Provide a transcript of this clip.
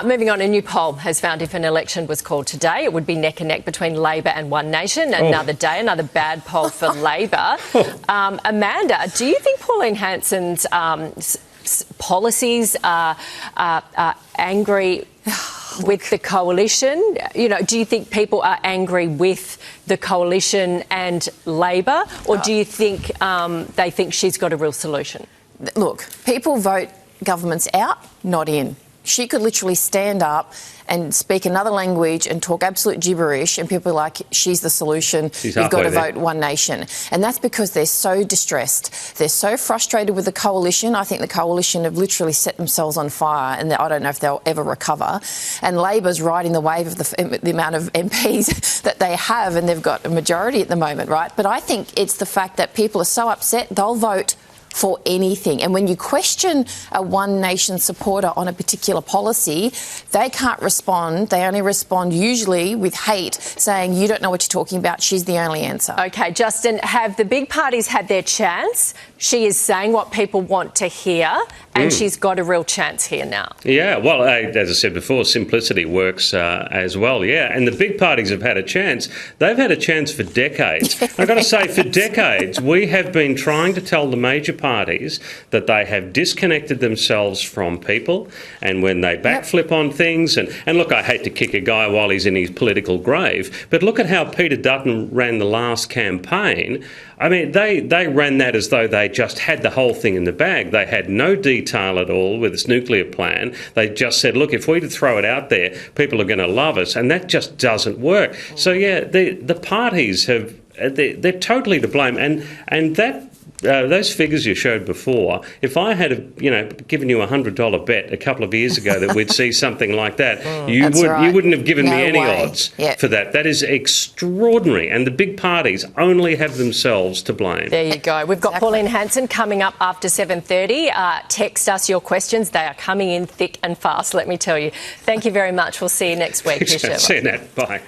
Moving on, a new poll has found if an election was called today, it would be neck and neck between Labor and One Nation. Another day, another bad poll for Labor. Amanda, do you think Pauline Hanson's policies are angry with the coalition? You know, do you think people are angry with the coalition and Labor, or do you think they think she's got a real solution? Look, people vote governments out, not in. She could literally stand up and speak another language and talk absolute gibberish, and people are like, she's the solution, you've got to vote One Nation. And that's because they're so distressed. They're so frustrated with the coalition. I think the coalition have literally set themselves on fire, and I don't know if they'll ever recover. And Labor's riding the wave of the amount of MPs that they have, and they've got a majority at the moment, right? But I think it's the fact that people are so upset, they'll vote for anything. And when you question a One Nation supporter on a particular policy, they can't respond. They only respond usually with hate, saying, you don't know what you're talking about, she's the only answer. OK, Justin, have the big parties had their chance? She is saying what people want to hear, and she's got a real chance here now. Yeah, well, as I said before, simplicity works as well, yeah. And the big parties have had a chance. They've had a chance for decades. I've got to say, for decades, we have been trying to tell the major parties that they have disconnected themselves from people, and when they backflip on things, and look, I hate to kick a guy while he's in his political grave, but look at how Peter Dutton ran the last campaign. I mean, they ran that as though they just had the whole thing in the bag. They had no detail at all with this nuclear plan. They just said, look, if we throw it out there, people are going to love us, and that just doesn't work. So, yeah, the parties have, they're totally to blame, and that those figures you showed before, if I had, given you $100 bet a couple of years ago that we'd see something like that, you wouldn't have given me any odds for that. That is extraordinary, and the big parties only have themselves to blame. There you go. We've got Pauline Hanson coming up after 7:30. Text us your questions. They are coming in thick and fast, let me tell you. Thank you very much. We'll see you next week. See you, Nat. Bye.